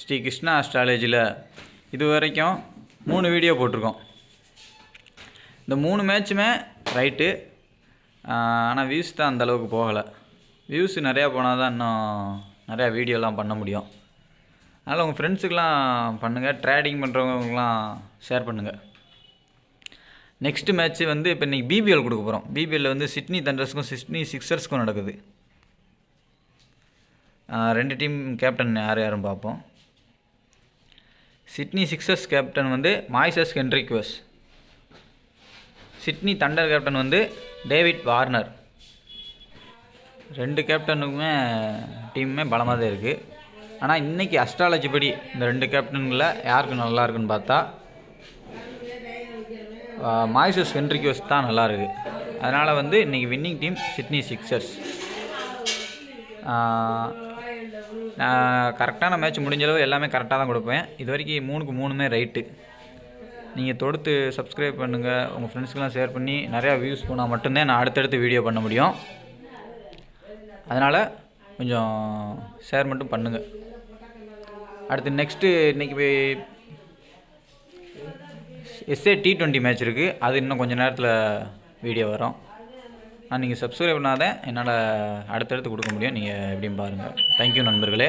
ஸ்ரீ கிருஷ்ணா அஸ்ட்ராலஜியில் இது வரைக்கும் 3 வீடியோ போட்டிருக்கோம். இந்த 3 மேட்சுமே ரைட்டு. ஆனால் வியூஸ் தான் அந்தளவுக்கு போகலை. வியூஸ் நிறையா போனால் தான் இன்னும் நிறையா வீடியோலாம் பண்ண முடியும். அதனால் உங்கள் ஃப்ரெண்ட்ஸுக்கெலாம் பண்ணுங்கள், ட்ரேடிங் பண்ணுறவங்களுக்குலாம் ஷேர் பண்ணுங்கள். நெக்ஸ்ட்டு மேட்ச்சு வந்து இப்போ இன்றைக்கி பிபிஎல் கொடுக்க போகிறோம். பிபிஎல்லில் வந்து சிட்னி தண்டர்ஸ்க்கும் சிட்னி சிக்ஸர்ஸ்க்கும் நடக்குது. 2 டீம் கேப்டன் யாரும் பார்ப்போம். சிட்னி சிக்ஸர்ஸ் கேப்டன் வந்து மாய்சஸ் ஹென்ரிக்வஸ். சிட்னி தண்டர் கேப்டன் வந்து டேவிட் வார்னர். 2 கேப்டனுக்குமே டீமுமே பலமாக தான் இருக்குது. ஆனால் இன்றைக்கி அஸ்ட்ராலஜி படி இந்த 2 கேப்டன்களில் யாருக்கு நல்லா இருக்குன்னு பார்த்தா மாய்சஸ் ஹென்ரிக்வஸ் தான் நல்லாயிருக்கு. அதனால் வந்து இன்றைக்கி வின்னிங் டீம் சிட்னி சிக்ஸர்ஸ். நான் கரெக்டான மேட்ச் முடிஞ்சளவு எல்லாமே கரெக்டாக தான் கொடுப்பேன். இது வரைக்கும் 3க்கு 3மே ரைட்டு. நீங்கள் தொடுத்து சப்ஸ்கிரைப் பண்ணுங்கள், உங்கள் ஃப்ரெண்ட்ஸ்க்கெலாம் ஷேர் பண்ணி நிறையா வியூஸ் போனால் மட்டும்தான் நான் அடுத்தடுத்து வீடியோ பண்ண முடியும். அதனால் கொஞ்சம் ஷேர் மட்டும் பண்ணுங்கள். அடுத்து நெக்ஸ்ட்டு இன்றைக்கி SA T20 மேட்ச் இருக்குது. அது இன்னும் கொஞ்சம் நேரத்தில் வீடியோ வரும். நீங்கள் சப்ஸ்கிரைப் பண்ணாதான் என்னால் அடுத்தடுத்து கொடுக்க முடியும். நீங்கள் எப்படின்னு பாருங்கள். தேங்க்யூ நண்பர்களே.